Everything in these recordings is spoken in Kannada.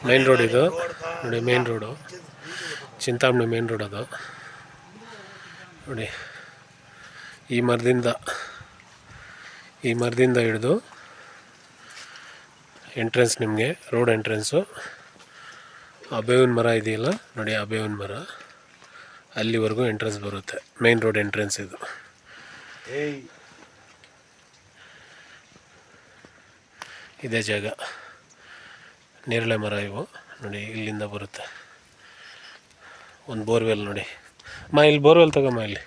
ಮೇನ್ ರೋಡ್ ಇದು ನೋಡಿ, main road Chintamani main road ಅದು ನೋಡಿ. ಈ ಮರದಿಂದ ಹಿಡಿದು ಎಂಟ್ರೆನ್ಸ್, ನಿಮಗೆ ರೋಡ್ ಎಂಟ್ರೆನ್ಸು ಆ ಬೇವಿನ ಮರ ಇದೆಯಲ್ಲ ನೋಡಿ, ಆ ಬೇವಿನ ಮರ ಅಲ್ಲಿವರೆಗೂ ಎಂಟ್ರೆನ್ಸ್ ಬರುತ್ತೆ. ಮೇನ್ ರೋಡ್ ಎಂಟ್ರೆನ್ಸ್ ಇದು. ಇದೇ ಜಾಗ, ನೇರಳೆ ಮರ ಇವು ನೋಡಿ, ಇಲ್ಲಿಂದ ಬರುತ್ತೆ. ಒಂದು ಬೋರ್ವೆಲ್ ನೋಡಿ ಇಲ್ಲಿ ಬೋರ್ವೆಲ್ ತಗೊಮ್ಮ, ಇಲ್ಲಿ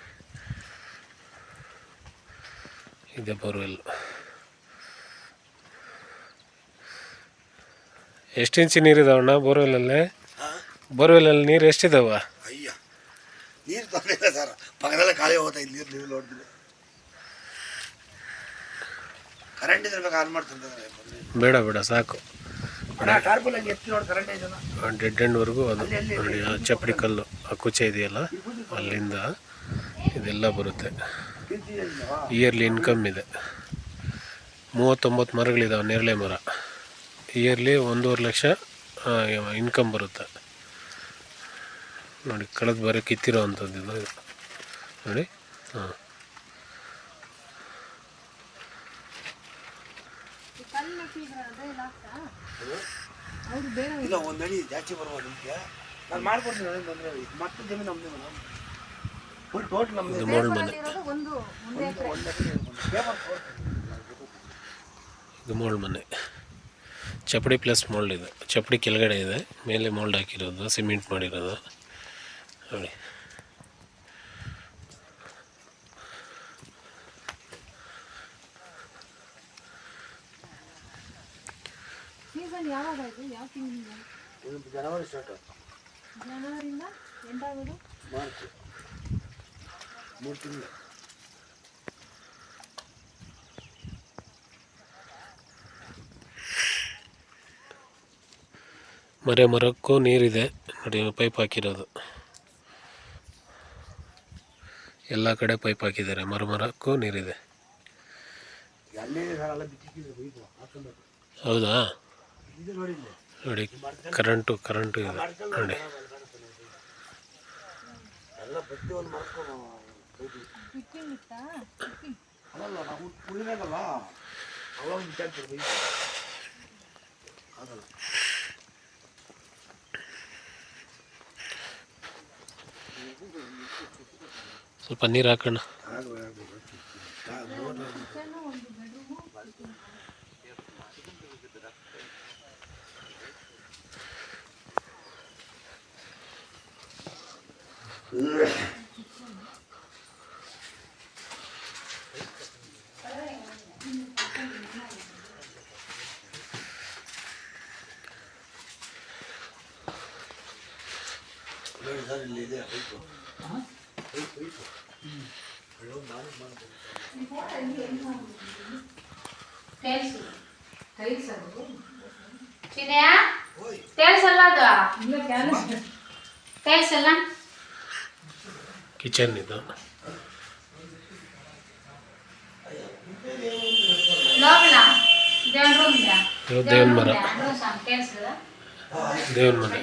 ಇದೆ ಬೋರ್ವೆಲ್. ಎಷ್ಟು ಇಂಚು ನೀರಿದಾವಣ್ಣ ಬೋರ್ವೆಲ್ಲಲ್ಲಿ? ಬೋರ್ವೆಲ್ಲಲ್ಲಿ ನೀರು ಎಷ್ಟಿದಾವ? ನೀರು ತೊಂದರೆ ಇಲ್ಲ ಸರ್, ಪಕ್ಕದಲ್ಲೇ ಖಾಲಿ ಹೋಗ್ತಾ ಇಲ್ಲಿ ನೀರು ನೋಡ್ತೀನಿ. ಕರೆಂಟ್ ಇದ್ರೆ ಆನ್ ಮಾಡ್ತೀನಿ. ಬೇಡ ಸಾಕು. ಡೆಡ್ ಎಂಡ್ವರೆಗೂ ಅದು ನೋಡಿ, ಆ ಚಪ್ಪಡಿ ಕಲ್ಲು, ಆ ಕುಚೆ ಇದೆಯಲ್ಲ ಅಲ್ಲಿಂದ ಇದೆಲ್ಲ ಬರುತ್ತೆ. ಇಯರ್ಲಿ ಇನ್ಕಮ್ ಇದೆ. 39 ಮರಗಳಿದಾವೆ ನೇರಳೆ ಮರ. ಇಯರ್ಲಿ 1.5 ಲಕ್ಷ ಇನ್ಕಮ್ ಬರುತ್ತೆ ನೋಡಿ. ಕಳೆದ ಬಾರಿ ಕಿತ್ತಿರೋ ಅಂಥದ್ದು ಇದು ನೋಡಿ. ಹಾಂ, ಇಲ್ಲ ಒಂದಡಿ ಜಾಸ್ತಿ ಬರುವ ನಿಮಗೆ ನಾನು ಮಾಡ್ಕೊಡ್ತೀನಿ. ಮತ್ತೆ ಜಮೀನು ನಮ್ಮದೇ ಮೇಡಮ್, ಫುಲ್ ಟೋಟಲ್ ನಮ್ಮದೇ. ಇದು ಮೋಲ್ಡ್ ಮನೆ, ಇದು ಮೋಲ್ಡ್ ಮನೆ. ಚಪ್ಪಡಿ ಪ್ಲಸ್ ಮೋಲ್ಡ್ ಇದೆ. ಚಪ್ಪಡಿ ಕೆಳಗಡೆ ಇದೆ, ಮೇಲೆ ಮೋಲ್ಡ್ ಹಾಕಿರೋದು, ಸಿಮೆಂಟ್ ಮಾಡಿರೋದು ನೋಡಿ. ಜನವರಿ ಸ್ಟಾರ್ಟ್, ಜನವರಿಯಿಂದ ಎಂಟಾಗೋದು ಮಾರ್ಚ್, 3 ತಿಂಗಳು. ಮರಕ್ಕೂ ನೀರಿದೆ ನೋಡಿ, ಪೈಪ್ ಹಾಕಿರೋದು. ಎಲ್ಲ ಕಡೆ ಪೈಪ್ ಹಾಕಿದ್ದಾರೆ, ಮರಕ್ಕೂ ನೀರಿದೆ. ಹೌದಾ ನೋಡಿ, ಕರೆಂಟು ಇದೆ ನೋಡಿ. ಸ್ವಲ್ಪ ನೀರು ಹಾಕೋಣ. ಕಿಚನ್ ಇದು, ದೇವನ ಮರ, ದೇವನ ಮನೆ.